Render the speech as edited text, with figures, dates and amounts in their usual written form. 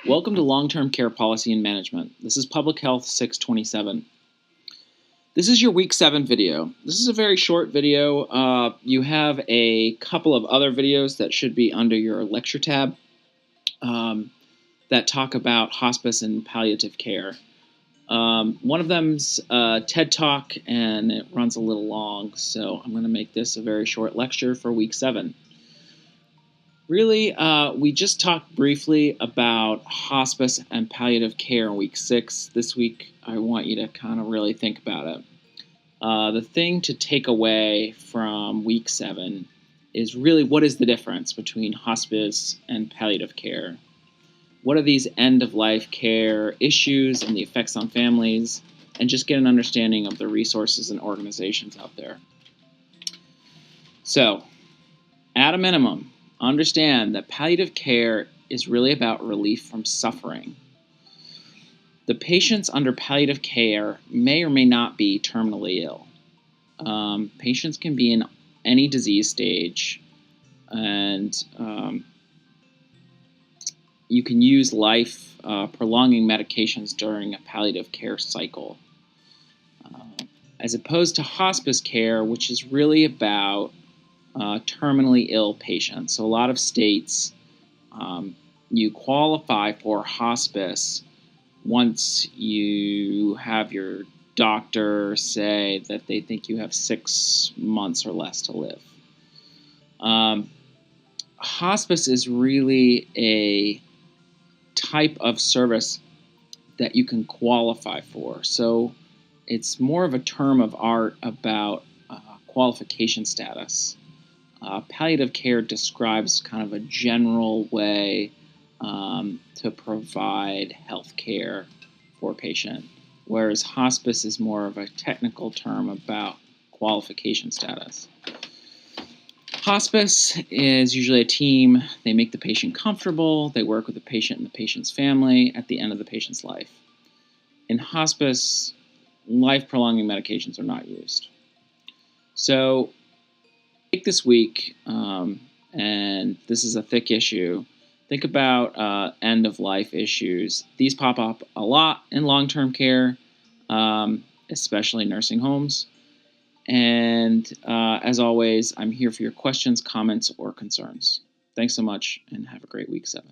Welcome to Long-Term Care Policy and Management. This is Public Health 627. This is your Week 7 video. This is a very short video. You have a couple of other videos that should be under your lecture tab that talk about hospice and palliative care. One of them's a TED Talk, and it runs a little long, so I'm going to make this a very short lecture for Week 7. Really, we just talked briefly about hospice and palliative care in Week 6. This week, I want you to kind of really think about it. The thing to take away from Week 7 is really what is the difference between hospice and palliative care? What are these end-of-life care issues and the effects on families? And just get an understanding of the resources and organizations out there. So, at a minimum, understand that palliative care is really about relief from suffering. The patients under palliative care may or may not be terminally ill. Patients can be in any disease stage, and you can use life-prolonging medications during a palliative care cycle. As opposed to hospice care, which is really about terminally ill patients. So a lot of states, you qualify for hospice once you have your doctor say that they think you have 6 months or less to live. Hospice is really a type of service that you can qualify for. So it's more of a term of art about qualification status. Palliative care describes kind of a general way to provide health care for a patient, whereas hospice is more of a technical term about qualification status. Hospice is usually a team. They make the patient comfortable. They work with the patient and the patient's family at the end of the patient's life. In hospice, life-prolonging medications are not used. So take this week, and this is a thick issue. Think about end-of-life issues. These pop up a lot in long-term care, especially nursing homes. And as always, I'm here for your questions, comments, or concerns. Thanks so much, and have a great Week 7.